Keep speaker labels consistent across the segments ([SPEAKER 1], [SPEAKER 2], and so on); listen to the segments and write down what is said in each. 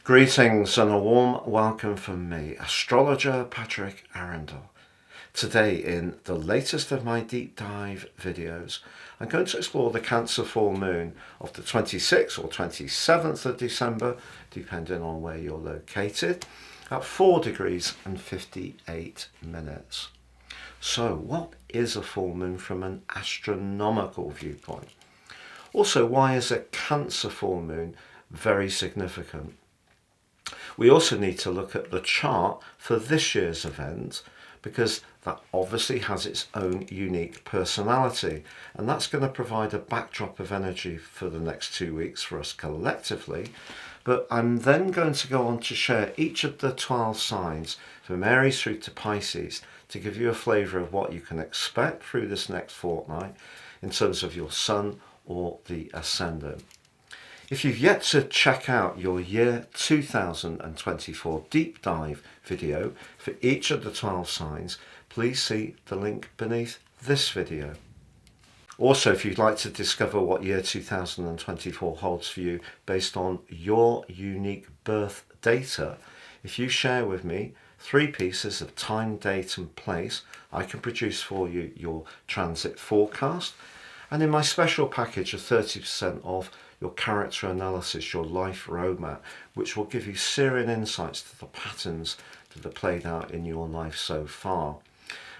[SPEAKER 1] Greetings and a warm welcome from me, astrologer Patrick Arundell. Today, in the latest of my deep dive videos, I'm going to explore the Cancer full moon of the 26th or 27th of December, depending on where you're located, at 4 degrees and 58 minutes. So, what is a full moon from an astronomical viewpoint? Also, why is a Cancer full moon very significant? We also need to look at the chart for this year's event, because that obviously has its own unique personality, and that's going to provide a backdrop of energy for the next 2 weeks for us collectively. But I'm then going to go on to share each of the 12 signs from Aries through to Pisces to give you a flavour of what you can expect through this next fortnight in terms of your sun or the ascendant. If you've yet to check out your year 2024 deep dive video for each of the 12 signs, please see the link beneath this video. Also, if you'd like to discover what year 2024 holds for you based on your unique birth data, if you share with me 3 pieces of time, date and place, I can produce for you your transit forecast, and in my special package of 30% off, your character analysis, your life roadmap, which will give you searing insights to the patterns that have played out in your life so far.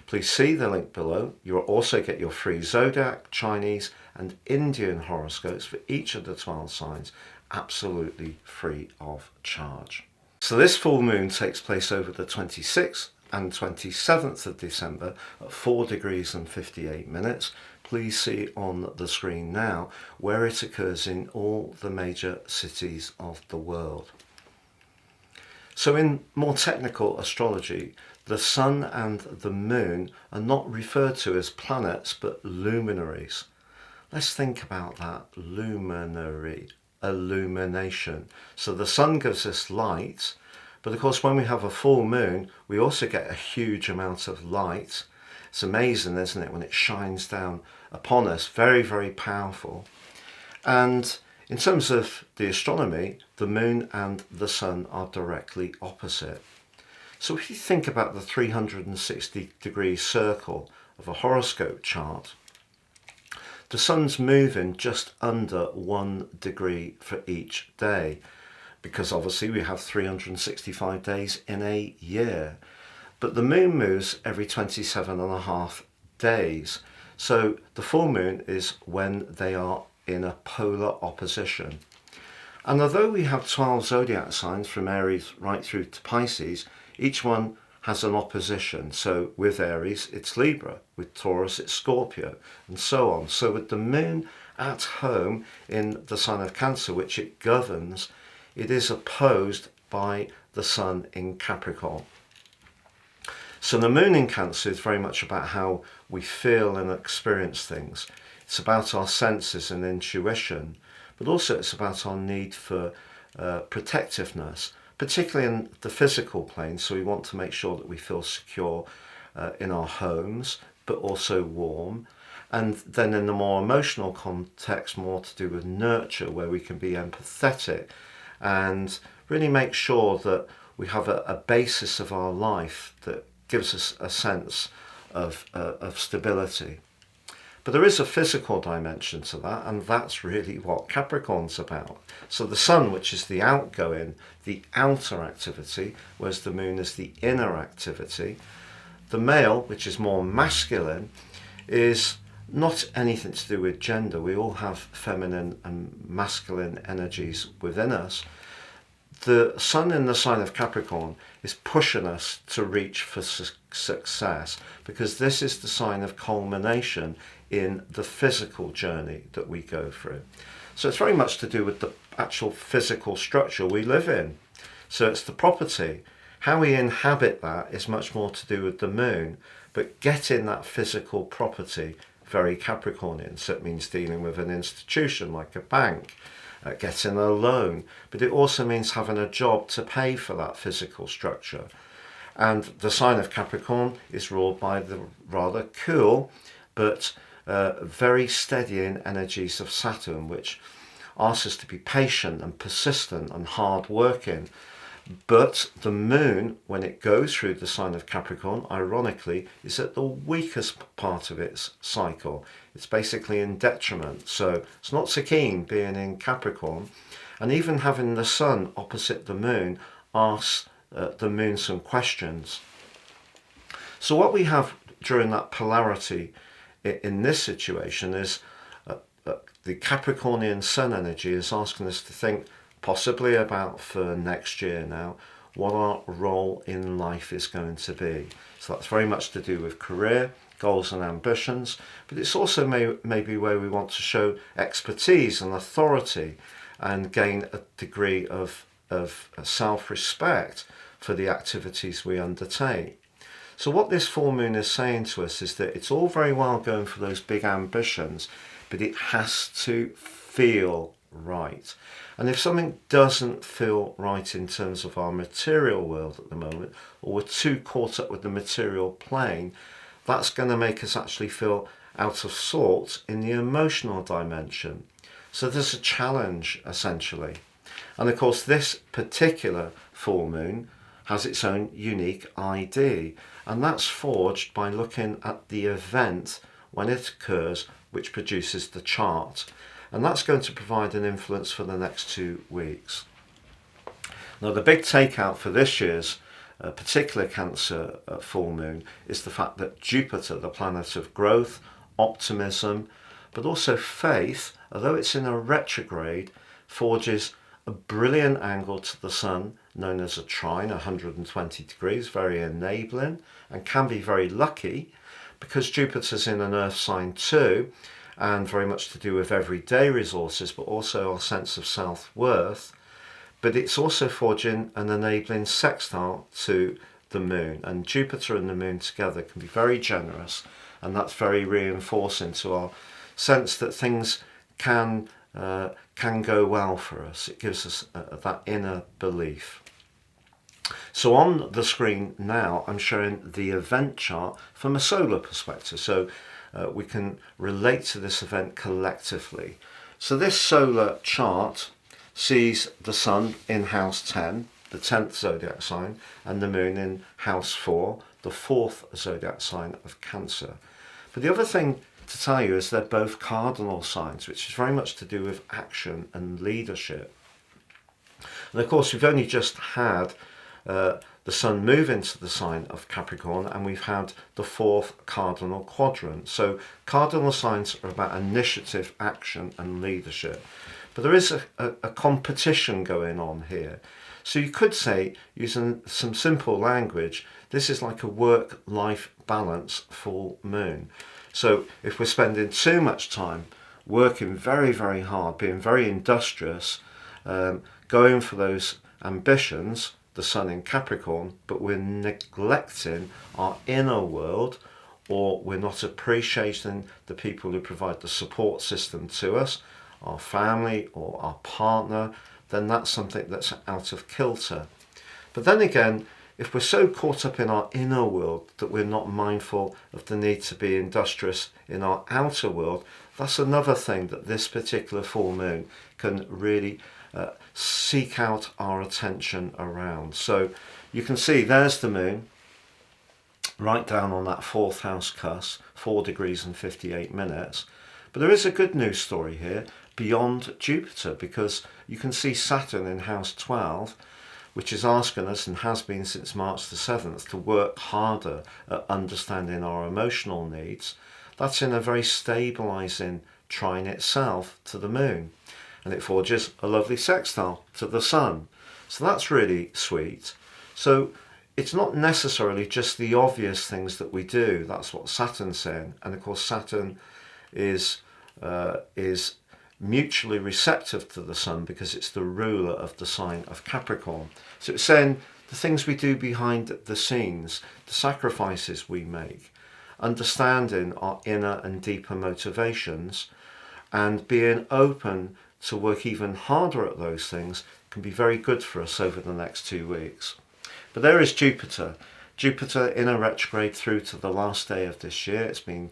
[SPEAKER 1] Please see the link below. You will also get your free Zodiac, Chinese and Indian horoscopes for each of the 12 signs, absolutely free of charge. So this full moon takes place over the 26th and 27th of December at 4 degrees and 58 minutes. Please see on the screen now where it occurs in all the major cities of the world. So in more technical astrology, the sun and the moon are not referred to as planets but luminaries. Let's think about that. Luminary, illumination. So the sun gives us light, but of course when we have a full moon we also get a huge amount of light. It's amazing, isn't it, when it shines down upon us, very, very powerful. And in terms of the astronomy, the moon and the sun are directly opposite. So if you think about the 360-degree circle of a horoscope chart, the sun's moving just under 1 degree for each day, because obviously we have 365 days in a year. But the moon moves every 27.5 days. So the full moon is when they are in a polar opposition. And although we have 12 zodiac signs from Aries right through to Pisces, each one has an opposition. So with Aries, it's Libra. With Taurus, it's Scorpio, and so on. So with the moon at home in the sign of Cancer, which it governs, it is opposed by the sun in Capricorn. So the moon in Cancer is very much about how we feel and experience things. It's about our senses and intuition, but also it's about our need for protectiveness, particularly in the physical plane. So we want to make sure that we feel secure in our homes, but also warm. And then in the more emotional context, more to do with nurture, where we can be empathetic and really make sure that we have a basis of our life that gives us a sense of stability. But there is a physical dimension to that, and that's really what Capricorn's about. So the sun, which is the outgoing, the outer activity, whereas the moon is the inner activity. The male, which is more masculine, is not anything to do with gender. We all have feminine and masculine energies within us. The sun in the sign of Capricorn is pushing us to reach for success, because this is the sign of culmination in the physical journey that we go through. So it's very much to do with the actual physical structure we live in. So it's the property. How we inhabit that is much more to do with the moon, but getting that physical property, very Capricornian. So it means dealing with an institution like a bank, getting a loan, but it also means having a job to pay for that physical structure. And the sign of Capricorn is ruled by the rather cool but very steadying energies of Saturn, which asks us to be patient and persistent and hard working. But the moon, when it goes through the sign of Capricorn, ironically, is at the weakest part of its cycle. It's basically in detriment. So it's not so keen being in Capricorn. And even having the sun opposite the moon asks the moon some questions. So what we have during that polarity in this situation is the Capricornian sun energy is asking us to think possibly about for next year now what our role in life is going to be. So that's very much to do with career, goals and ambitions, but it's also maybe where we want to show expertise and authority and gain a degree of self-respect for the activities we undertake. So what this full moon is saying to us is that it's all very well going for those big ambitions, but it has to feel right. And if something doesn't feel right in terms of our material world at the moment, or we're too caught up with the material plane, that's going to make us actually feel out of sorts in the emotional dimension. So there's a challenge, essentially. And of course, this particular full moon has its own unique ID, and that's forged by looking at the event when it occurs, which produces the chart. And that's going to provide an influence for the next 2 weeks. Now, the big takeout for this year's particular Cancer full moon is the fact that Jupiter, the planet of growth, optimism, but also faith, although it's in a retrograde, forges a brilliant angle to the sun, known as a trine, 120 degrees, very enabling, and can be very lucky because Jupiter's in an earth sign too, and very much to do with everyday resources, but also our sense of self-worth. But it's also forging an enabling sextile to the moon, and Jupiter and the moon together can be very generous, and that's very reinforcing to our sense that things can go well for us. It gives us that inner belief. So on the screen now, I'm showing the event chart from a solar perspective. So we can relate to this event collectively. So this solar chart sees the sun in house 10, the 10th zodiac sign, and the moon in house 4, the 4th zodiac sign of Cancer. But the other thing to tell you is they're both cardinal signs, which is very much to do with action and leadership. And of course, we've only just had the sun move into the sign of Capricorn, and we've had the 4th cardinal quadrant. So cardinal signs are about initiative, action and leadership. But there is a competition going on here. So you could say, using some simple language, this is like a work-life balance full moon. So if we're spending too much time working very, very hard, being very industrious, going for those ambitions, the sun in Capricorn, but we're neglecting our inner world, or we're not appreciating the people who provide the support system to us, our family or our partner, then that's something that's out of kilter. But then again, if we're so caught up in our inner world that we're not mindful of the need to be industrious in our outer world, that's another thing that this particular full moon can really seek out our attention around. So you can see there's the moon right down on that 4th house cusp, 4 degrees and 58 minutes. But there is a good news story here beyond Jupiter, because you can see Saturn in house 12, which is asking us, and has been since March the 7th, to work harder at understanding our emotional needs. That's in a very stabilising trine itself to the moon, and it forges a lovely sextile to the sun. So that's really sweet. So it's not necessarily just the obvious things that we do. That's what Saturn's saying. And of course, Saturn is mutually receptive to the sun because it's the ruler of the sign of Capricorn. So it's saying the things we do behind the scenes, the sacrifices we make, understanding our inner and deeper motivations, and being open to work even harder at those things can be very good for us over the next 2 weeks. But there is Jupiter. Jupiter in a retrograde through to the last day of this year. It's been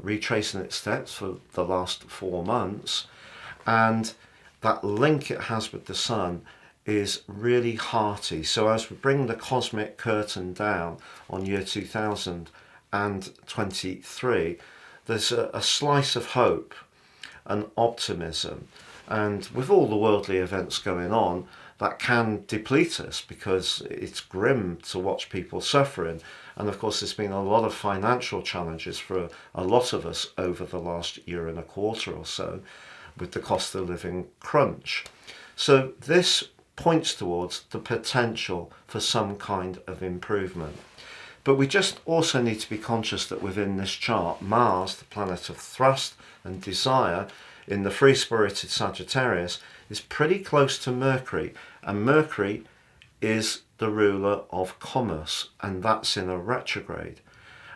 [SPEAKER 1] retracing its steps for the last 4 months, and that link it has with the sun is really hearty. So as we bring the cosmic curtain down on year 2023, there's a slice of hope and optimism. And with all the worldly events going on, that can deplete us because it's grim to watch people suffering. And of course, there's been a lot of financial challenges for a lot of us over the last year and a quarter or so with the cost of living crunch. So this points towards the potential for some kind of improvement. But we just also need to be conscious that within this chart, Mars, the planet of thrust and desire, in the free-spirited Sagittarius, is pretty close to Mercury, and Mercury is the ruler of commerce, and that's in a retrograde.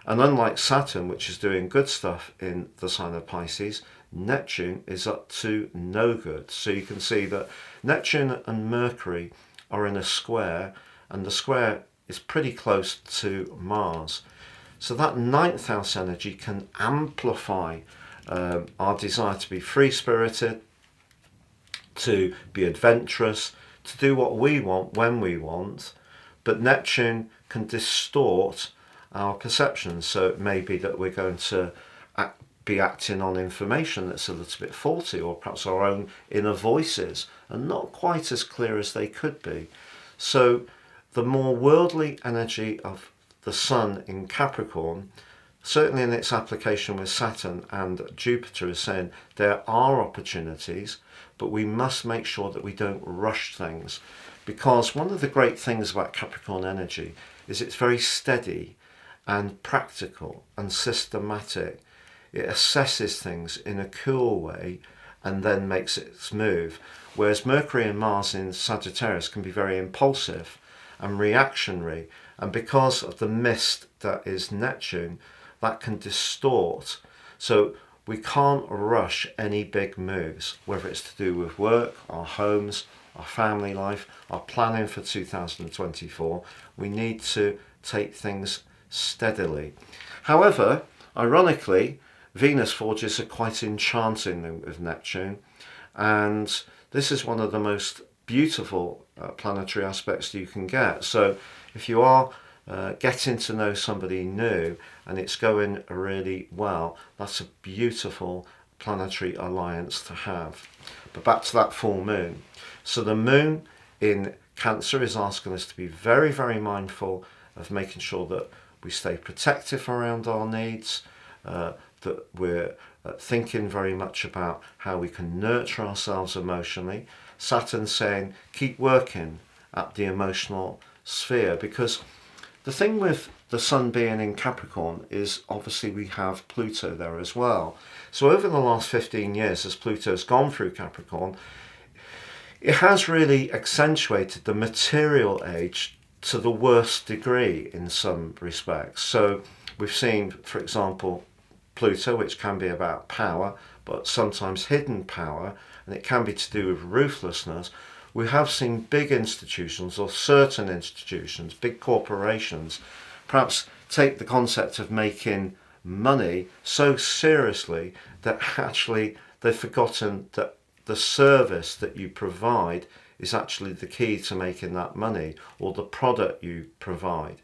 [SPEAKER 1] And unlike Saturn, which is doing good stuff in the sign of Pisces, Neptune is up to no good. So you can see that Neptune and Mercury are in a square, and the square is pretty close to Mars. So that ninth house energy can amplify our desire to be free-spirited, to be adventurous, to do what we want when we want, but Neptune can distort our perceptions. So it may be that we're going to be acting on information that's a little bit faulty, or perhaps our own inner voices are not quite as clear as they could be. So the more worldly energy of the sun in Capricorn, certainly in its application with Saturn and Jupiter, is saying there are opportunities, but we must make sure that we don't rush things. Because one of the great things about Capricorn energy is it's very steady and practical and systematic. It assesses things in a cool way and then makes its move. Whereas Mercury and Mars in Sagittarius can be very impulsive and reactionary. And because of the mist that is Neptune, that can distort. So we can't rush any big moves, whether it's to do with work, our homes, our family life, our planning for 2024. We need to take things steadily. However, ironically, Venus forges are quite enchanting with Neptune, and this is one of the most beautiful planetary aspects you can get. So if you are getting to know somebody new and it's going really well, that's a beautiful planetary alliance to have. But back to that full moon. So the moon in Cancer is asking us to be very, very mindful of making sure that we stay protective around our needs, that we're thinking very much about how we can nurture ourselves emotionally. Saturn's saying keep working at the emotional sphere, because the thing with the sun being in Capricorn is obviously we have Pluto there as well. So over the last 15 years, as Pluto's gone through Capricorn, it has really accentuated the material age to the worst degree in some respects. So we've seen, for example, Pluto, which can be about power, but sometimes hidden power, and it can be to do with ruthlessness. We have seen big institutions, or certain institutions, big corporations, perhaps take the concept of making money so seriously that actually they've forgotten that the service that you provide is actually the key to making that money, or the product you provide.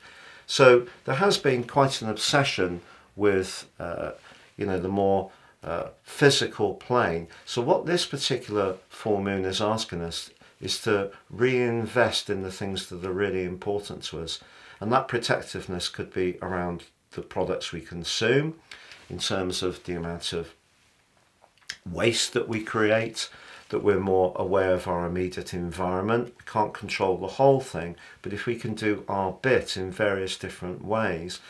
[SPEAKER 1] So there has been quite an obsession with the more physical plane. So what this particular full moon is asking us is to reinvest in the things that are really important to us. And that protectiveness could be around the products we consume, in terms of the amount of waste that we create, that we're more aware of our immediate environment. We can't control the whole thing, but if we can do our bit in various different ways,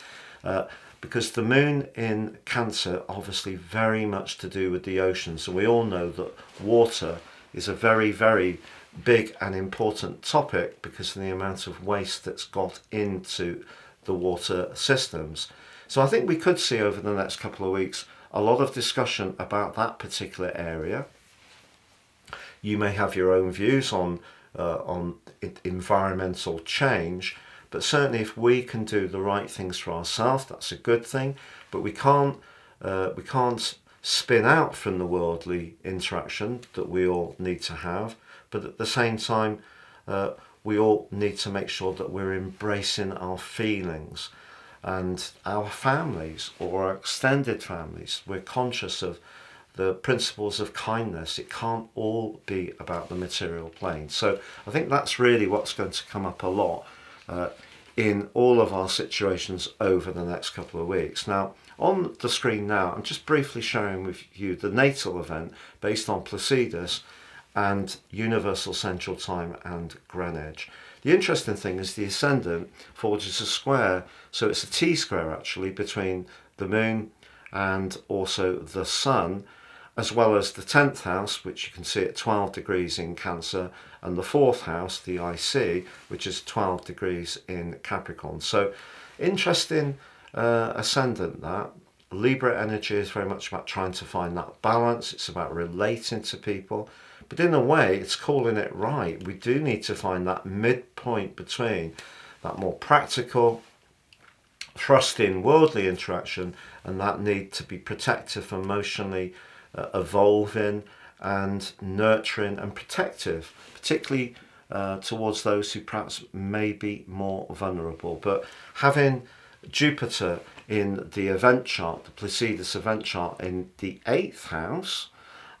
[SPEAKER 1] because the moon in Cancer obviously very much to do with the oceans, and we all know that water is a very, very big and important topic because of the amount of waste that's got into the water systems. So I think we could see over the next couple of weeks a lot of discussion about that particular area. You may have your own views on environmental change, but certainly if we can do the right things for ourselves, that's a good thing. But we can't spin out from the worldly interaction that we all need to have, but at the same time, we all need to make sure that we're embracing our feelings and our families or our extended families. We're conscious of the principles of kindness. It can't all be about the material plane. So I think that's really what's going to come up a lot in all of our situations over the next couple of weeks. Now, on the screen now, I'm just briefly sharing with you the natal event based on PISCES and Universal Central Time and Greenwich. The interesting thing is the ascendant forges a square, so it's a T-square actually between the moon and also the sun, as well as the 10th house, which you can see at 12 degrees in Cancer, and the 4th house, the IC, which is 12 degrees in Capricorn. So interesting ascendant that. Libra energy is very much about trying to find that balance. It's about relating to people. But in a way, it's calling it right. We do need to find that midpoint between that more practical, trusting, worldly interaction and that need to be protective, emotionally evolving and nurturing and protective, particularly towards those who perhaps may be more vulnerable. But having Jupiter in the event chart, the PISCES event chart in the 8th house,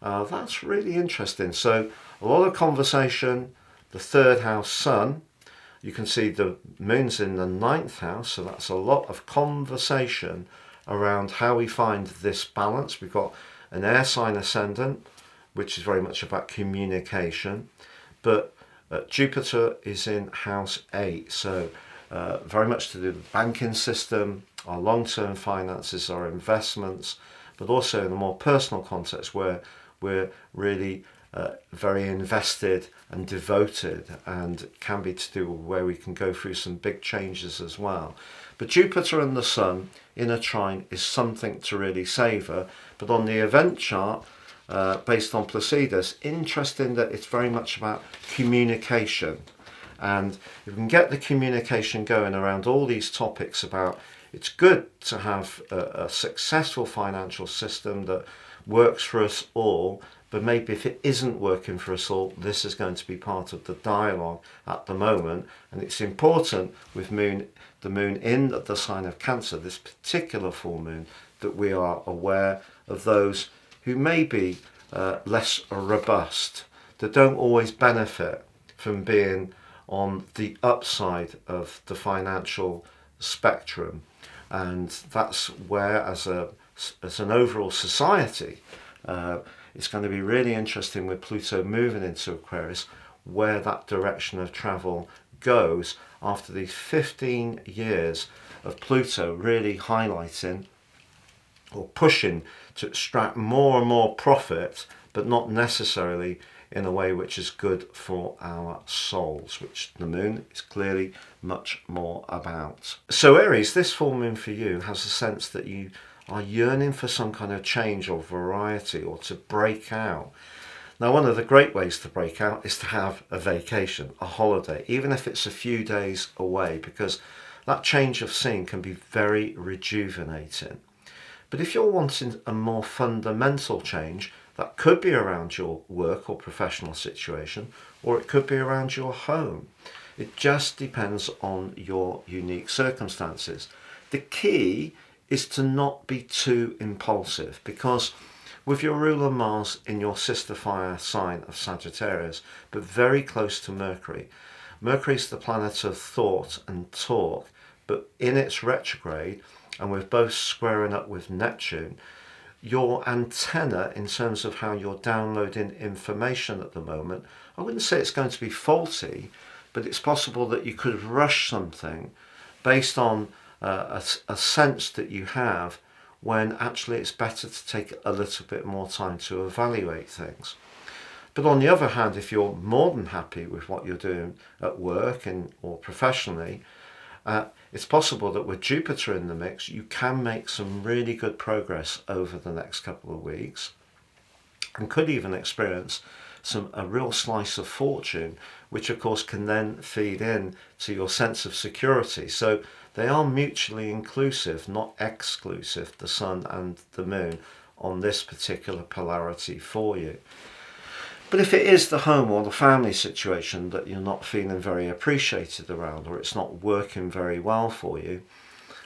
[SPEAKER 1] that's really interesting. So a lot of conversation, the 3rd house sun, you can see the moon's in the 9th house, so that's a lot of conversation around how we find this balance. We've got an air sign ascendant, which is very much about communication, but Jupiter is in house 8, so very much to do with the banking system, our long-term finances, our investments, but also in a more personal context where we're really very invested and devoted, and can be to do where we can go through some big changes as well. But Jupiter and the Sun in a trine is something to really savour. But on the event chart, based on PISCES, interesting that it's very much about communication. And if we can get the communication going around all these topics about, it's good to have a successful financial system that works for us all, but maybe if it isn't working for us all, this is going to be part of the dialogue at the moment. And it's important with the moon in the sign of Cancer, this particular full moon, that we are aware of those who may be less robust, that don't always benefit from being on the upside of the financial spectrum. And that's where, as an overall society, it's going to be really interesting with Pluto moving into Aquarius, where that direction of travel goes after these 15 years of Pluto really highlighting or pushing to extract more and more profit, but not necessarily in a way which is good for our souls, which the moon is clearly much more about. So Aries, this full moon for you has a sense that you are yearning for some kind of change or variety, or to break out. Now, one of the great ways to break out is to have a vacation, a holiday, even if it's a few days away, because that change of scene can be very rejuvenating. But if you're wanting a more fundamental change, that could be around your work or professional situation, or it could be around your home. It just depends on your unique circumstances. The key is to not be too impulsive, because with your ruler Mars in your sister fire sign of Sagittarius, but very close to Mercury. Mercury is the planet of thought and talk, but in its retrograde, and with both squaring up with Neptune, your antenna in terms of how you're downloading information at the moment, I wouldn't say it's going to be faulty, but it's possible that you could rush something based on a sense that you have, when actually it's better to take a little bit more time to evaluate things. But on the other hand, if you're more than happy with what you're doing at work or professionally, it's possible that with Jupiter in the mix, you can make some really good progress over the next couple of weeks, and could even experience a real slice of fortune, which of course can then feed in to your sense of security. So they are mutually inclusive, not exclusive, the Sun and the Moon, on this particular polarity for you. But if it is the home or the family situation that you're not feeling very appreciated around, or it's not working very well for you,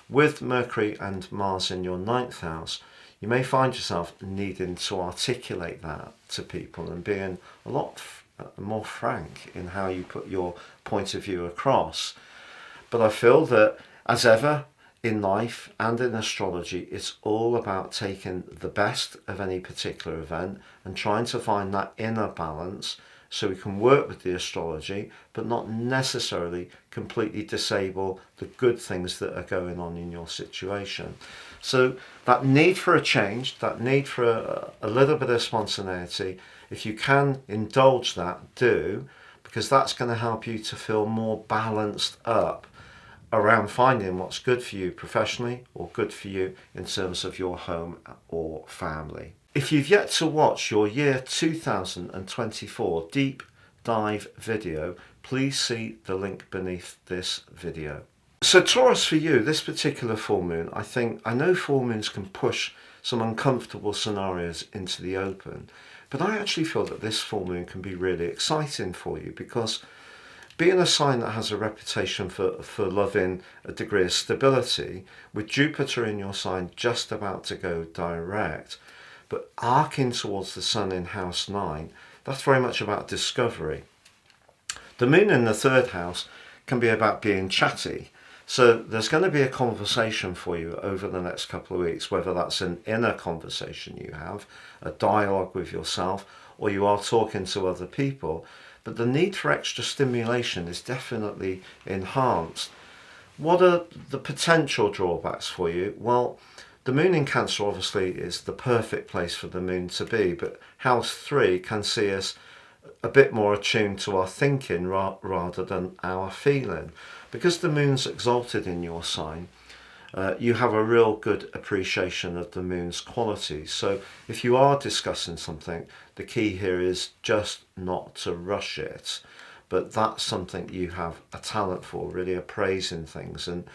[SPEAKER 1] with Mercury and Mars in your 9th house, you may find yourself needing to articulate that to people and being a lot more frank in how you put your point of view across. But I feel that, as ever, in life and in astrology, it's all about taking the best of any particular event and trying to find that inner balance so we can work with the astrology but not necessarily completely disable the good things that are going on in your situation. So that need for a change, that need for a little bit of spontaneity, if you can indulge that, do, because that's going to help you to feel more balanced up around finding what's good for you professionally or good for you in terms of your home or family. If you've yet to watch your year 2024 deep dive video, please see the link beneath this video. So Taurus, for you, this particular full moon, I know full moons can push some uncomfortable scenarios into the open, but I actually feel that this full moon can be really exciting for you, because being a sign that has a reputation for loving a degree of stability, with Jupiter in your sign just about to go direct, but arcing towards the Sun in house 9, that's very much about discovery. The moon in the 3rd house can be about being chatty. So there's going to be a conversation for you over the next couple of weeks, whether that's an inner conversation you have, a dialogue with yourself, or you are talking to other people. But the need for extra stimulation is definitely enhanced. What are the potential drawbacks for you? Well, the moon in Cancer obviously is the perfect place for the moon to be, but house 3 can see us a bit more attuned to our thinking rather than our feeling. Because the moon's exalted in your sign, you have a real good appreciation of the moon's qualities. So if you are discussing something, the key here is just not to rush it. But that's something you have a talent for, really appraising things and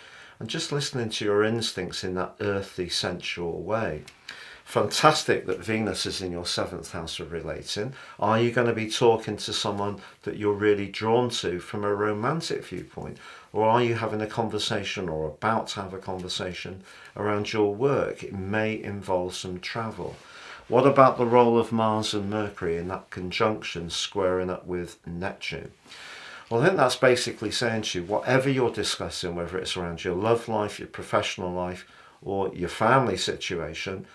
[SPEAKER 1] just listening to your instincts in that earthy, sensual way. Fantastic that Venus is in your 7th house of relating. Are you going to be talking to someone that you're really drawn to from a romantic viewpoint? Or are you having a conversation or about to have a conversation around your work? It may involve some travel. What about the role of Mars and Mercury in that conjunction squaring up with Neptune? Well, I think that's basically saying to you, whatever you're discussing, whether it's around your love life, your professional life, or your family situation,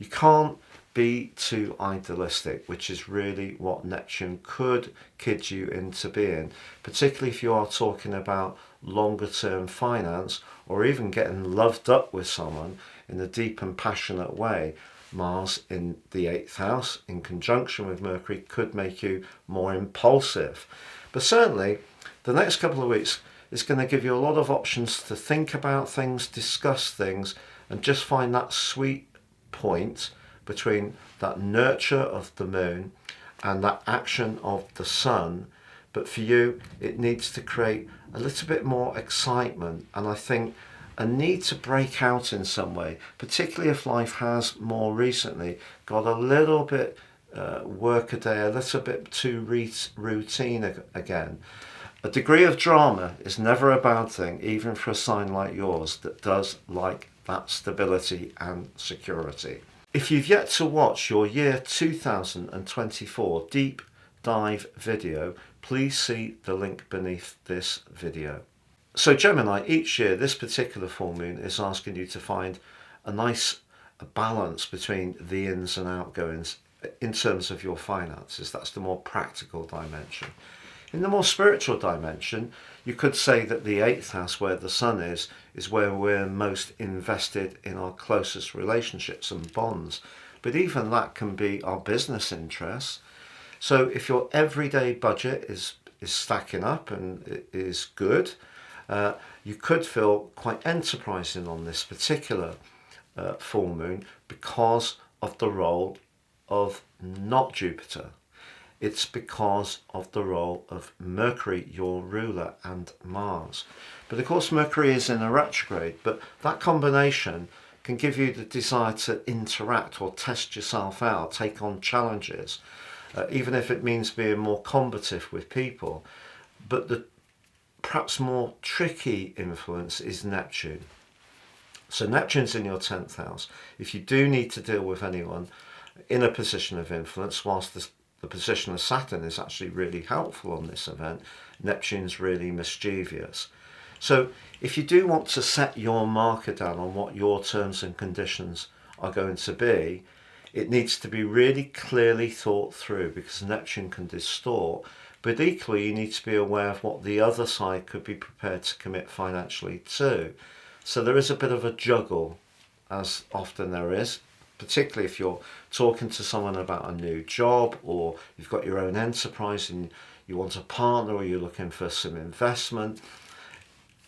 [SPEAKER 1] you can't be too idealistic, which is really what Neptune could kid you into being, particularly if you are talking about longer term finance or even getting loved up with someone in a deep and passionate way. Mars in the 8th house in conjunction with Mercury could make you more impulsive. But certainly the next couple of weeks is going to give you a lot of options to think about things, discuss things, and just find that sweet point between that nurture of the moon and that action of the sun. But for you, it needs to create a little bit more excitement, and I think a need to break out in some way, particularly if life has more recently got a little bit workaday, a little bit too routine again. A degree of drama is never a bad thing, even for a sign like yours that does like that stability and security. If you've yet to watch your year 2024 deep dive video, please see the link beneath this video. So Gemini, each year this particular full moon is asking you to find a nice balance between the ins and outgoings in terms of your finances. That's the more practical dimension. In the more spiritual dimension, you could say that the 8th house, where the sun is where we're most invested in our closest relationships and bonds. But even that can be our business interests. So if your everyday budget is stacking up and is good, you could feel quite enterprising on this particular full moon because of the role of not Jupiter. It's because of the role of Mercury, your ruler, and Mars. But of course Mercury is in a retrograde, but that combination can give you the desire to interact or test yourself out, take on challenges, even if it means being more combative with people. But the perhaps more tricky influence is Neptune. So Neptune's in your 10th house. If you do need to deal with anyone in a position of influence, whilst the position of Saturn is actually really helpful on this event, Neptune's really mischievous. So if you do want to set your marker down on what your terms and conditions are going to be, it needs to be really clearly thought through, because Neptune can distort. But equally, you need to be aware of what the other side could be prepared to commit financially to. So there is a bit of a juggle, as often there is, particularly if you're talking to someone about a new job, or you've got your own enterprise and you want a partner, or you're looking for some investment,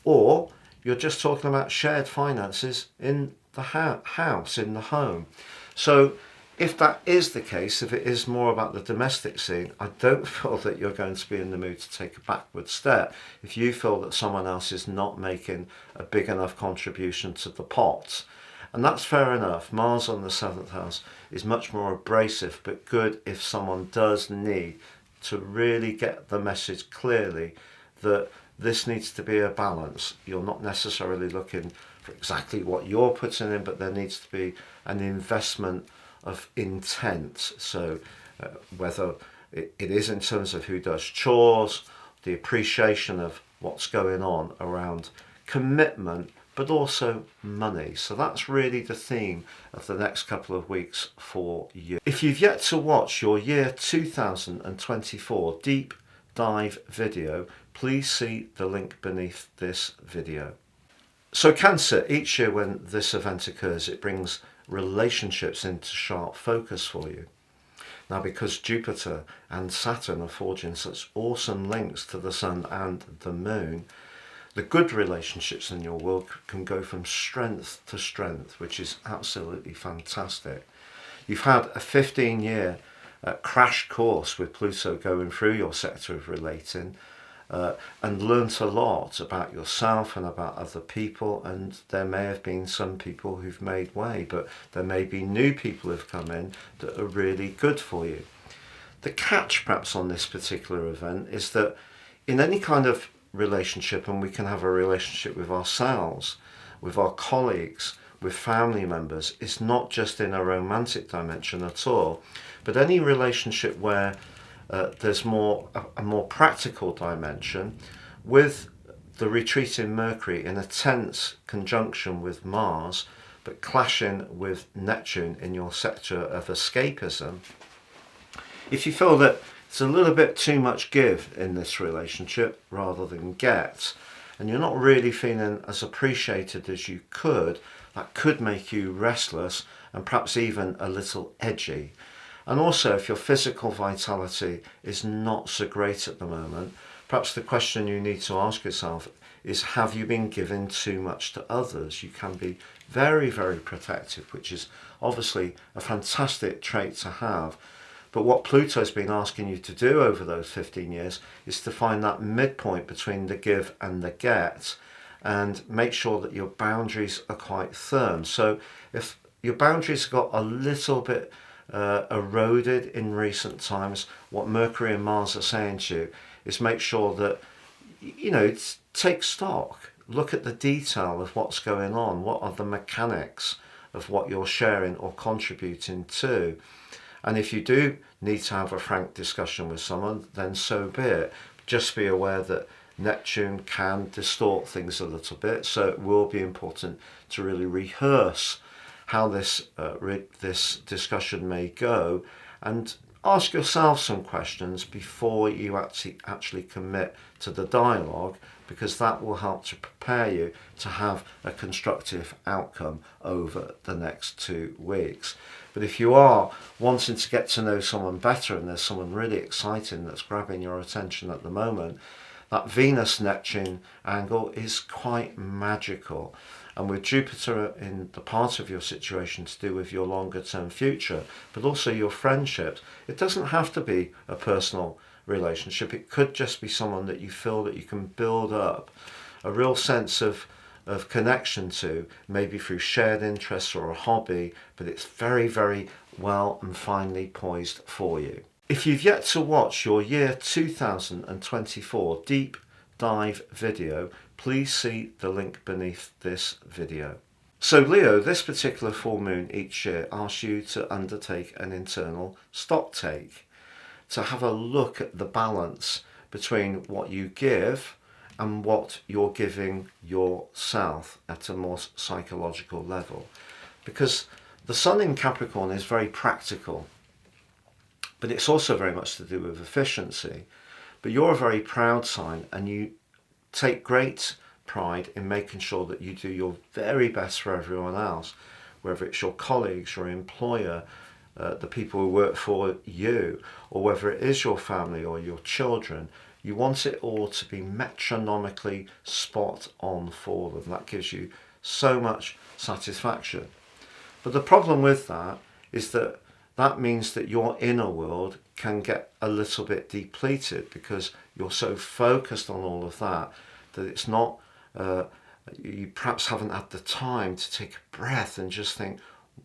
[SPEAKER 1] or you're just talking about shared finances in the house, in the home. So if that is the case, if it is more about the domestic scene, I don't feel that you're going to be in the mood to take a backward step if you feel that someone else is not making a big enough contribution to the pot. And that's fair enough. Mars on the 7th house is much more abrasive, but good if someone does need to really get the message clearly that this needs to be a balance. You're not necessarily looking for exactly what you're putting in, but there needs to be an investment of intent. So whether it is in terms of who does chores, the appreciation of what's going on around commitment, but also money. So that's really the theme of the next couple of weeks for you. If you've yet to watch your year 2024 deep dive video, please see the link beneath this video. So Cancer, each year when this event occurs, it brings relationships into sharp focus for you. Now, because Jupiter and Saturn are forging such awesome links to the Sun and the Moon, the good relationships in your world can go from strength to strength, which is absolutely fantastic. You've had a 15-year crash course with Pluto going through your sector of relating, and learnt a lot about yourself and about other people, and there may have been some people who've made way, but there may be new people who've come in that are really good for you. The catch perhaps on this particular event is that in any kind of relationship, and we can have a relationship with ourselves, with our colleagues, with family members, it's not just in a romantic dimension at all, but any relationship where there's a more practical dimension, with the retreating Mercury in a tense conjunction with Mars, but clashing with Neptune in your sector of escapism. If you feel that it's a little bit too much give in this relationship rather than get, and you're not really feeling as appreciated as you could, that could make you restless and perhaps even a little edgy. And also, if your physical vitality is not so great at the moment, perhaps the question you need to ask yourself is, have you been giving too much to others? You can be very, very protective, which is obviously a fantastic trait to have. But what Pluto's been asking you to do over those 15 years is to find that midpoint between the give and the get, and make sure that your boundaries are quite firm. So if your boundaries got a little bit eroded in recent times, what Mercury and Mars are saying to you is make sure that, you know, take stock, look at the detail of what's going on, what are the mechanics of what you're sharing or contributing to. And if you do need to have a frank discussion with someone, then so be it. Just be aware that Neptune can distort things a little bit, so it will be important to really rehearse how this discussion may go, and ask yourself some questions before you actually commit to the dialogue, because that will help to prepare you to have a constructive outcome over the next 2 weeks. But if you are wanting to get to know someone better, and there's someone really exciting that's grabbing your attention at the moment, that Venus-Neptune angle is quite magical. And with Jupiter in the part of your situation to do with your longer term future, but also your friendships, it doesn't have to be a personal relationship. It could just be someone that you feel that you can build up a real sense of of connection to, maybe through shared interests or a hobby, but it's very, very well and finely poised for you. If you've yet to watch your year 2024 deep dive video, please see the link beneath this video. So Leo, this particular full moon each year asks you to undertake an internal stock take, to have a look at the balance between what you give and what you're giving yourself at a more psychological level. Because the sun in Capricorn is very practical, but it's also very much to do with efficiency. But you're a very proud sign, and you take great pride in making sure that you do your very best for everyone else, whether it's your colleagues, your employer, the people who work for you, or whether it is your family or your children. You want it all to be metronomically spot on for them. That gives you so much satisfaction. But the problem with that is that that means that your inner world can get a little bit depleted, because you're so focused on all of that it's not, you perhaps haven't had the time to take a breath and just think,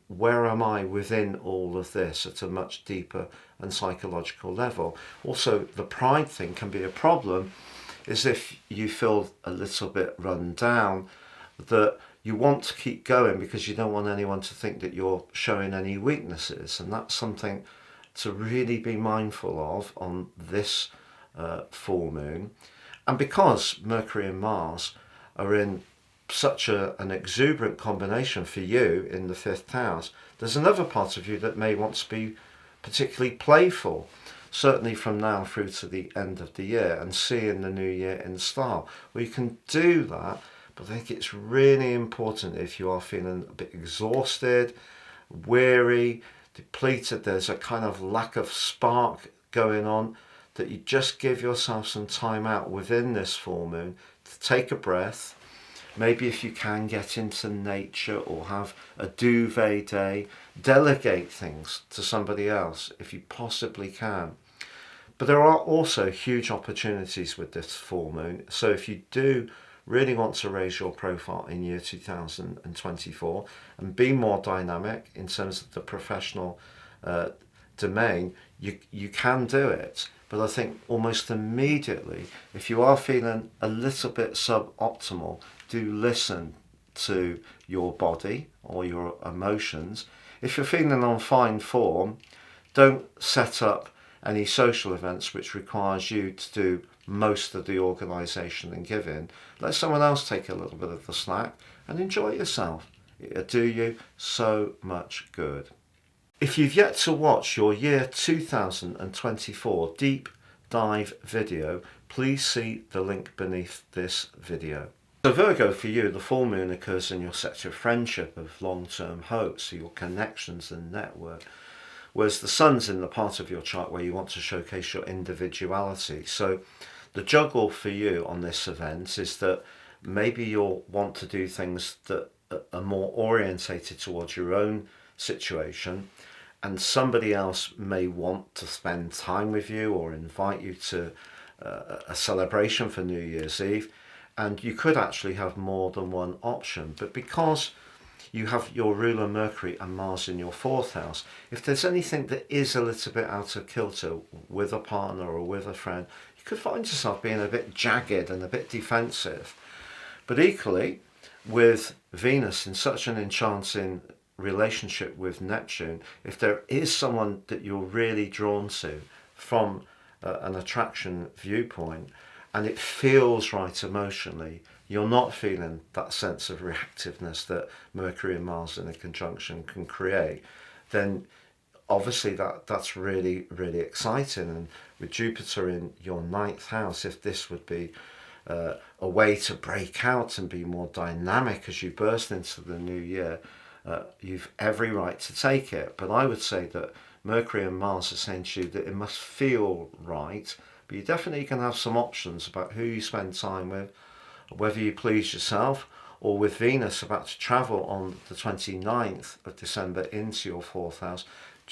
[SPEAKER 1] where am I within all of this at a much deeper and psychological level? Also, the pride thing can be a problem, is if you feel a little bit run down, that you want to keep going because you don't want anyone to think that you're showing any weaknesses. And that's something to really be mindful of on this full moon. And because Mercury and Mars are in such an exuberant combination for you in the 5th house, there's another part of you that may want to be particularly playful, certainly from now through to the end of the year, and seeing the new year in style. Well, you can do that, but I think it's really important, if you are feeling a bit exhausted, weary, depleted, there's a kind of lack of spark going on, that you just give yourself some time out within this full moon to take a breath. Maybe if you can, get into nature or have a duvet day. Delegate things to somebody else if you possibly can. But there are also huge opportunities with this full moon. So if you do really want to raise your profile in year 2024 and be more dynamic in terms of the professional domain, you can do it. But I think almost immediately, if you are feeling a little bit suboptimal, do listen to your body or your emotions. If you're feeling on fine form, don't set up any social events which requires you to do most of the organisation and giving. Let someone else take a little bit of the slack and enjoy yourself. It'll do you so much good. If you've yet to watch your year 2024 deep dive video, please see the link beneath this video. So Virgo, for you, the full moon occurs in your sector of friendship, of long-term hopes, so your connections and network, whereas the sun's in the part of your chart where you want to showcase your individuality. So the juggle for you on this event is that maybe you'll want to do things that are more orientated towards your own situation, and somebody else may want to spend time with you or invite you to a celebration for New Year's Eve, and you could actually have more than one option. But because you have your ruler Mercury and Mars in your 4th house, if there's anything that is a little bit out of kilter with a partner or with a friend, you could find yourself being a bit jagged and a bit defensive. But equally, with Venus in such an enchanting relationship with Neptune, if there is someone that you're really drawn to from an attraction viewpoint, and it feels right emotionally, you're not feeling that sense of reactiveness that Mercury and Mars in a conjunction can create, then obviously that's really, really exciting. And with Jupiter in your 9th house, if this would be a way to break out and be more dynamic as you burst into the new year, you've every right to take it. But I would say that Mercury and Mars are saying to you that it must feel right, but you definitely can have some options about who you spend time with, whether you please yourself, or with Venus about to travel on the 29th of December into your 4th house,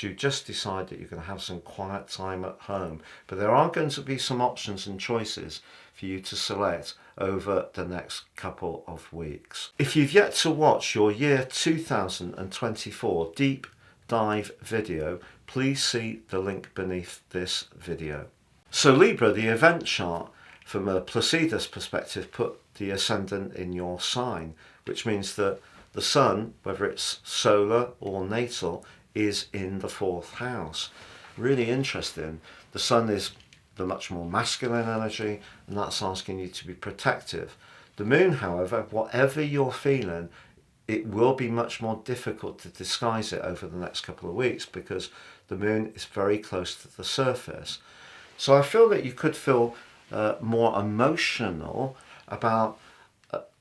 [SPEAKER 1] you just decide that you're going to have some quiet time at home. But there are going to be some options and choices for you to select over the next couple of weeks. If you've yet to watch your year 2024 deep dive video, please see the link beneath this video. So Libra, the event chart from a Placidus perspective, put the ascendant in your sign, which means that the sun, whether it's solar or natal, is in the 4th house. Really interesting. The sun is the much more masculine energy, and that's asking you to be protective. The moon, however, whatever you're feeling, it will be much more difficult to disguise it over the next couple of weeks because the moon is very close to the surface. So I feel that you could feel more emotional about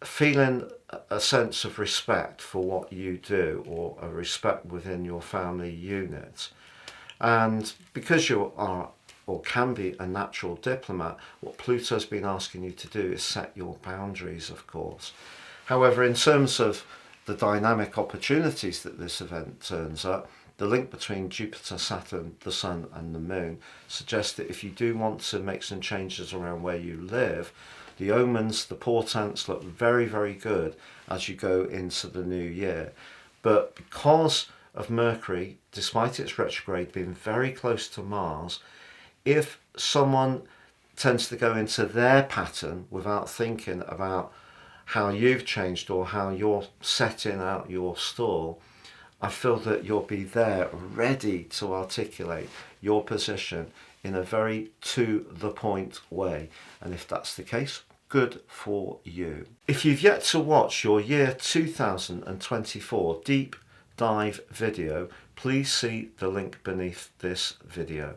[SPEAKER 1] feeling a sense of respect for what you do, or a respect within your family unit. And because you are or can be a natural diplomat, what Pluto's been asking you to do is set your boundaries, of course. However, in terms of the dynamic opportunities that this event turns up, the link between Jupiter, Saturn, the Sun and the Moon suggests that if you do want to make some changes around where you live, the omens, the portents look very, very good as you go into the new year. But because of Mercury, despite its retrograde being very close to Mars, if someone tends to go into their pattern without thinking about how you've changed or how you're setting out your stall, I feel that you'll be there ready to articulate your position in a very to the point way. And if that's the case, good for you. If you've yet to watch your year 2024 deep dive video, please see the link beneath this video.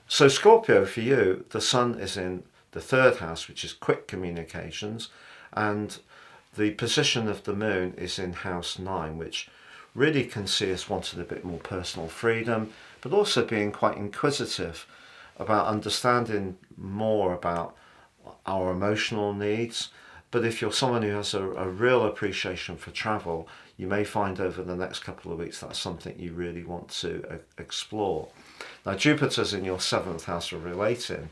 [SPEAKER 1] So Scorpio, for you, the sun is in the 3rd house, which is quick communications, and the position of the moon is in house 9, which really can see us wanting a bit more personal freedom, but also being quite inquisitive about understanding more about our emotional needs. But if you're someone who has a real appreciation for travel, you may find over the next couple of weeks that's something you really want to explore. Now, Jupiter's in your 7th house of relating.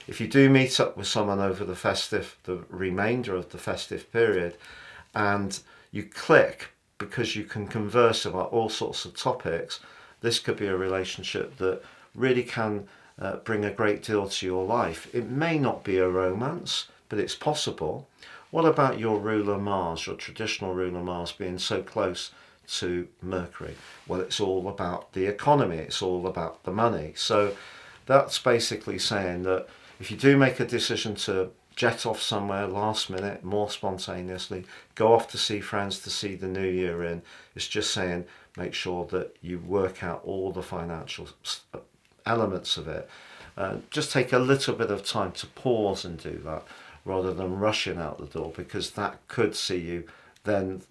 [SPEAKER 1] If you do meet up with someone over the remainder of the festive period, and you click because you can converse about all sorts of topics, this could be a relationship that really can bring a great deal to your life. It may not be a romance, but it's possible. What about your ruler Mars, your traditional ruler Mars, being so close to Mercury? Well, it's all about the economy, it's all about the money. So that's basically saying that if you do make a decision to jet off somewhere last minute, more spontaneously, go off to see friends, to see the new year in, it's just saying make sure that you work out all the financial elements of it. Just take a little bit of time to pause and do that, rather than rushing out the door, because that could see you then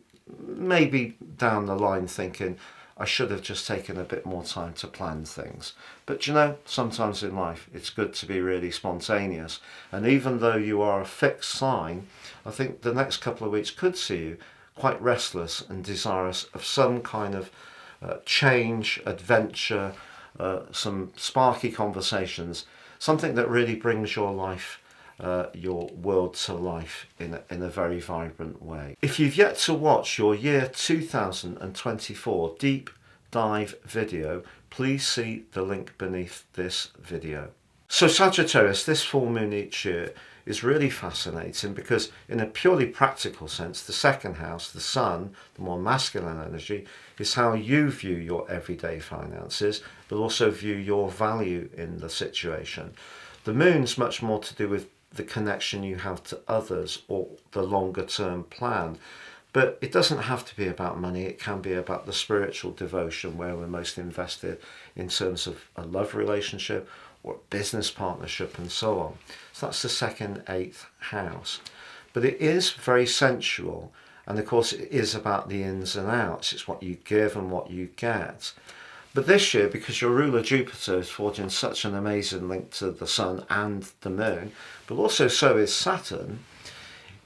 [SPEAKER 1] maybe down the line thinking, I should have just taken a bit more time to plan things. But you know, sometimes in life it's good to be really spontaneous. And even though you are a fixed sign, I think the next couple of weeks could see you quite restless and desirous of some kind of change, adventure, some sparky conversations, something that really brings your life, your world to life in a very vibrant way. If you've yet to watch your year 2024 deep dive video, please see the link beneath this video. So Sagittarius, this full moon each year is really fascinating because in a purely practical sense, the 2nd house, the sun, the more masculine energy, is how you view your everyday finances, but also view your value in the situation. The moon's much more to do with the connection you have to others or the longer term plan. But it doesn't have to be about money. It can be about the spiritual devotion where we're most invested in terms of a love relationship or a business partnership and so on. So that's the 2nd, 8th house. But it is very sensual. And of course it is about the ins and outs. It's what you give and what you get. But this year, because your ruler Jupiter is forging such an amazing link to the sun and the moon, but also so is Saturn,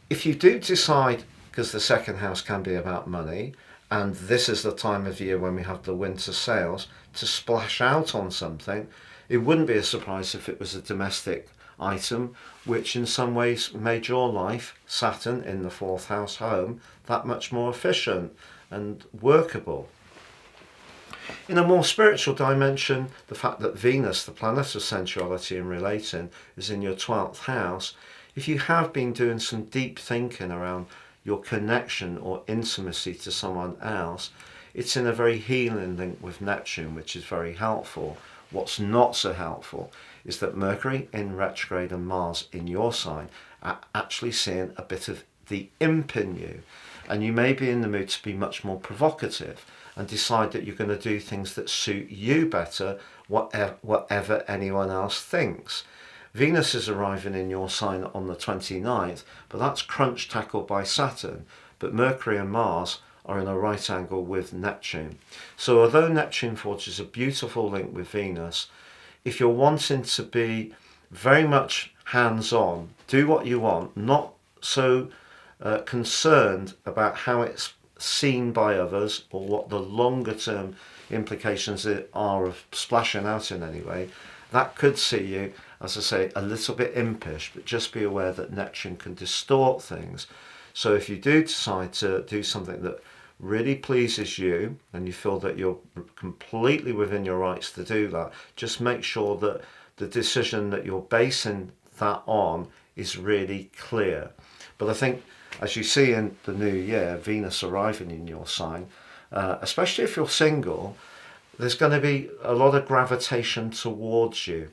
[SPEAKER 1] if you do decide, because the 2nd house can be about money, and this is the time of year when we have the winter sales, to splash out on something. It wouldn't be a surprise if it was a domestic item, which in some ways made your life, Saturn in the 4th house home, that much more efficient and workable. In a more spiritual dimension, the fact that Venus, the planet of sensuality and relating, is in your 12th house, if you have been doing some deep thinking around your connection or intimacy to someone else, it's in a very healing link with Neptune, which is very helpful. What's not so helpful is that Mercury in retrograde and Mars in your sign are actually seeing a bit of the imp in you, and you may be in the mood to be much more provocative and decide that you're going to do things that suit you better, whatever anyone else thinks. Venus is arriving in your sign on the 29th, but that's crunch tackled by Saturn. But Mercury and Mars are in a right angle with Neptune. So although Neptune forges a beautiful link with Venus, if you're wanting to be very much hands-on, do what you want, not so concerned about how it's seen by others or what the longer term implications are of splashing out in any way, that could see you, as I say, a little bit impish, but just be aware that Neptune can distort things. So if you do decide to do something that really pleases you and you feel that you're completely within your rights to do that, just make sure that the decision that you're basing that on is really clear. But I think, as you see in the new year, Venus arriving in your sign, especially if you're single, there's going to be a lot of gravitation towards you.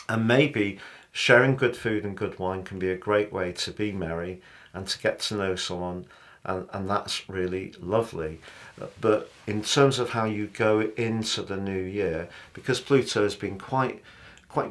[SPEAKER 1] And maybe sharing good food and good wine can be a great way to be merry and to get to know someone, and that's really lovely. But in terms of how you go into the new year, because Pluto has been quite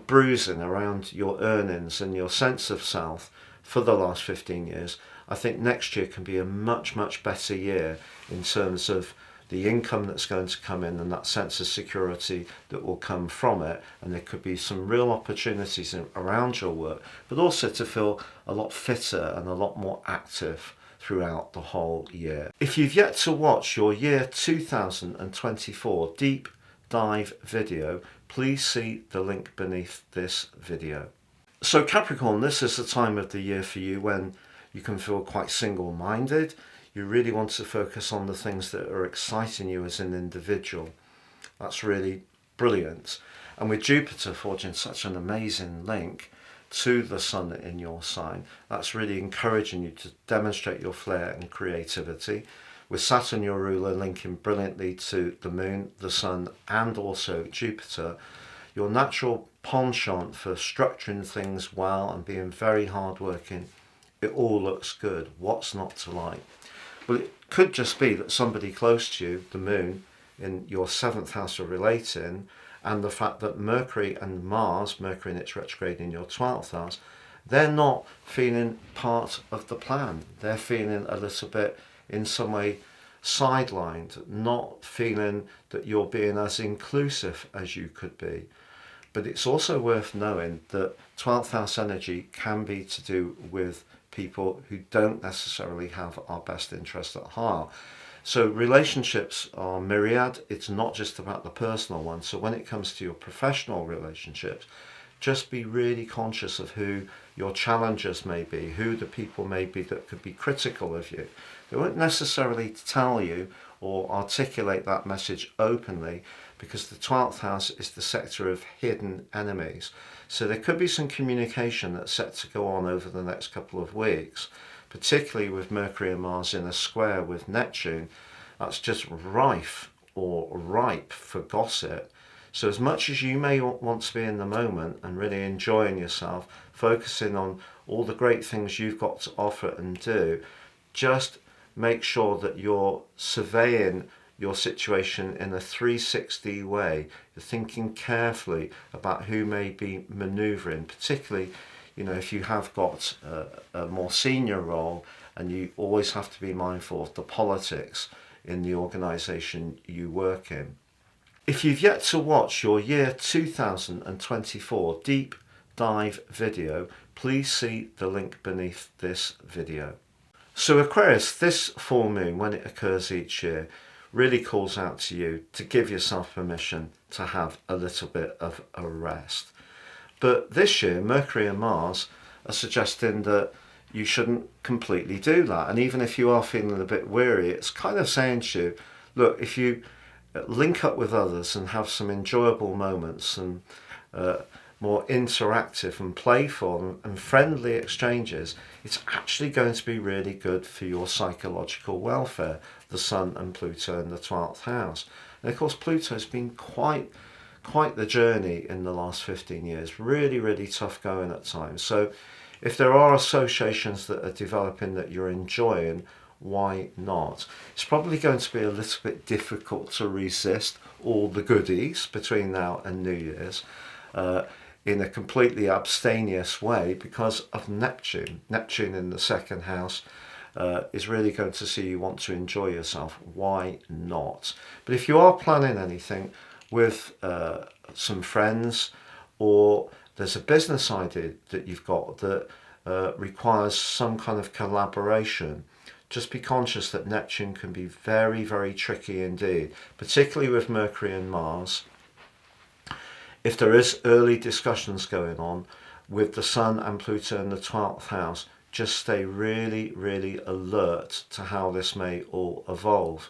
[SPEAKER 1] bruising around your earnings and your sense of self for the last 15 years, I think next year can be a much better year in terms of the income that's going to come in and that sense of security that will come from it. And there could be some real opportunities around your work, but also to feel a lot fitter and a lot more active throughout the whole year. If you've yet to watch your year 2024 deep dive video, please see the link beneath this video. So Capricorn, this is the time of the year for you when you can feel quite single-minded. You really want to focus on the things that are exciting you as an individual. That's really brilliant. And with Jupiter forging such an amazing link to the Sun in your sign, that's really encouraging you to demonstrate your flair and creativity. With Saturn, your ruler, linking brilliantly to the Moon, the Sun, and also Jupiter, your natural penchant for structuring things well and being very hardworking, it all looks good. What's not to like? Well, it could just be that somebody close to you, the Moon, in your 7th house of relating, and the fact that Mercury and Mars, Mercury in its retrograde in your 12th house, they're not feeling part of the plan. They're feeling a little bit, in some way, sidelined, not feeling that you're being as inclusive as you could be. But it's also worth knowing that 12th house energy can be to do with people who don't necessarily have our best interest at heart. So relationships are myriad. It's not just about the personal one. So when it comes to your professional relationships, just be really conscious of who your challengers may be, who the people may be that could be critical of you. They won't necessarily tell you or articulate that message openly, because the 12th house is the sector of hidden enemies. So there could be some communication that's set to go on over the next couple of weeks, particularly with Mercury and Mars in a square with Neptune. That's just rife or ripe for gossip. So as much as you may want to be in the moment and really enjoying yourself, focusing on all the great things you've got to offer and do, just make sure that you're surveying your situation in a 360 way. You're thinking carefully about who may be manoeuvring, particularly, if you have got a more senior role, and you always have to be mindful of the politics in the organisation you work in. If you've yet to watch your year 2024 deep dive video, please see the link beneath this video. So Aquarius, this full moon, when it occurs each year, really calls out to you to give yourself permission to have a little bit of a rest. But this year, Mercury and Mars are suggesting that you shouldn't completely do that. And even if you are feeling a bit weary, it's kind of saying to you, look, if you link up with others and have some enjoyable moments and more interactive and playful and friendly exchanges, it's actually going to be really good for your psychological welfare, the Sun and Pluto in the 12th house. And of course, Pluto's been quite the journey in the last 15 years, really tough going at times. So if there are associations that are developing that you're enjoying, why not? It's probably going to be a little bit difficult to resist all the goodies between now and New Year's in a completely abstemious way because of Neptune. Neptune in the second house is really going to see you want to enjoy yourself. Why not? But if you are planning anything with some friends, or there's a business idea that you've got that requires some kind of collaboration, just be conscious that Neptune can be very tricky indeed, particularly with Mercury and Mars. If there is early discussions going on with the Sun and Pluto in the 12th house, just stay really alert to how this may all evolve.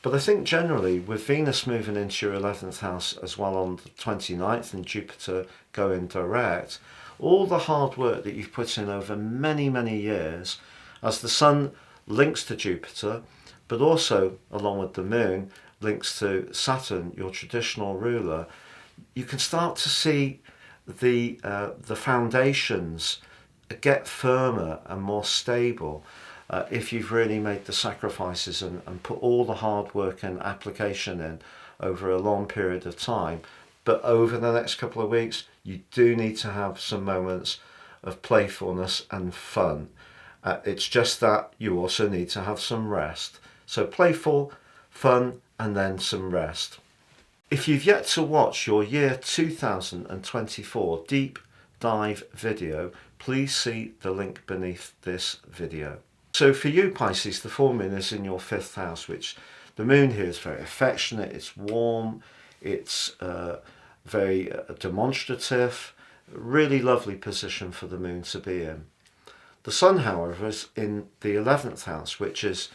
[SPEAKER 1] But I think generally, with Venus moving into your 11th house as well on the 29th and Jupiter going direct, all the hard work that you've put in over many years, as the Sun links to Jupiter, but also, along with the Moon, links to Saturn, your traditional ruler, you can start to see the foundations get firmer and more stable. If you've really made the sacrifices and put all the hard work and application in over a long period of time. But over the next couple of weeks, you do need to have some moments of playfulness and fun. It's just that you also need to have some rest. So playful, fun, and then some rest. If you've yet to watch your year 2024 deep dive video, please see the link beneath this video. So for you Pisces, the full moon is in your 5th house, which the moon here is very affectionate, it's warm, it's very demonstrative, really lovely position for the moon to be in. The Sun, however, is in the 11th house, which is,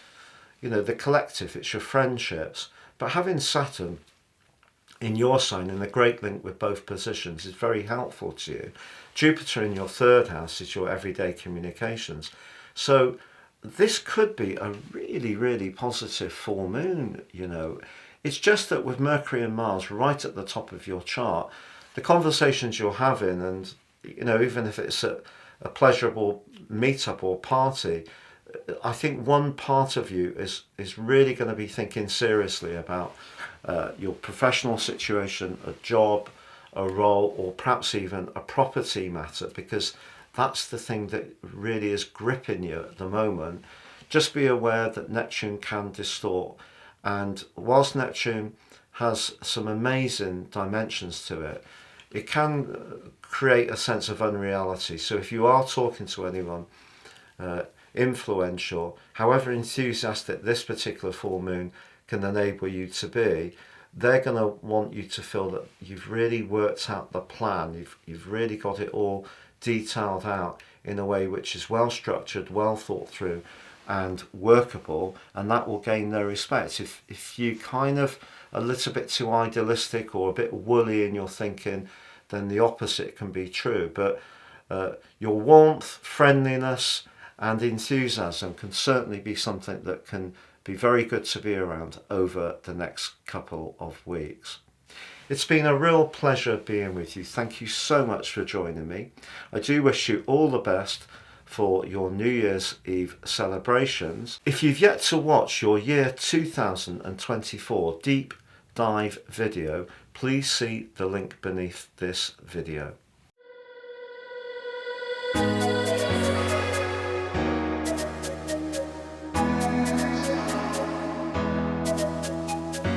[SPEAKER 1] you know, the collective, it's your friendships. But having Saturn in your sign in a great link with both positions is very helpful to you. Jupiter in your 3rd house is your everyday communications. So this could be a really positive full moon, you know. It's just that with Mercury and Mars right at the top of your chart, the conversations you're having, and, you know, even if it's a pleasurable meetup or party, I think one part of you is really going to be thinking seriously about your professional situation, a job, a role, or perhaps even a property matter, because that's the thing that really is gripping you at the moment. Just be aware that Neptune can distort, and whilst Neptune has some amazing dimensions to it, it can create a sense of unreality. So if you are talking to anyone influential, however enthusiastic this particular full moon can enable you to be, they're going to want you to feel that you've really worked out the plan, you've really got it all detailed out in a way which is well structured, well thought through and workable, and that will gain their respect. If you kind of a little bit too idealistic or a bit woolly in your thinking, then the opposite can be true. But your warmth, friendliness and enthusiasm can certainly be something that can be very good to be around over the next couple of weeks. It's been a real pleasure being with you. Thank you so much for joining me. I do wish you all the best for your New Year's Eve celebrations. If you've yet to watch your year 2024 deep dive video, please see the link beneath this video.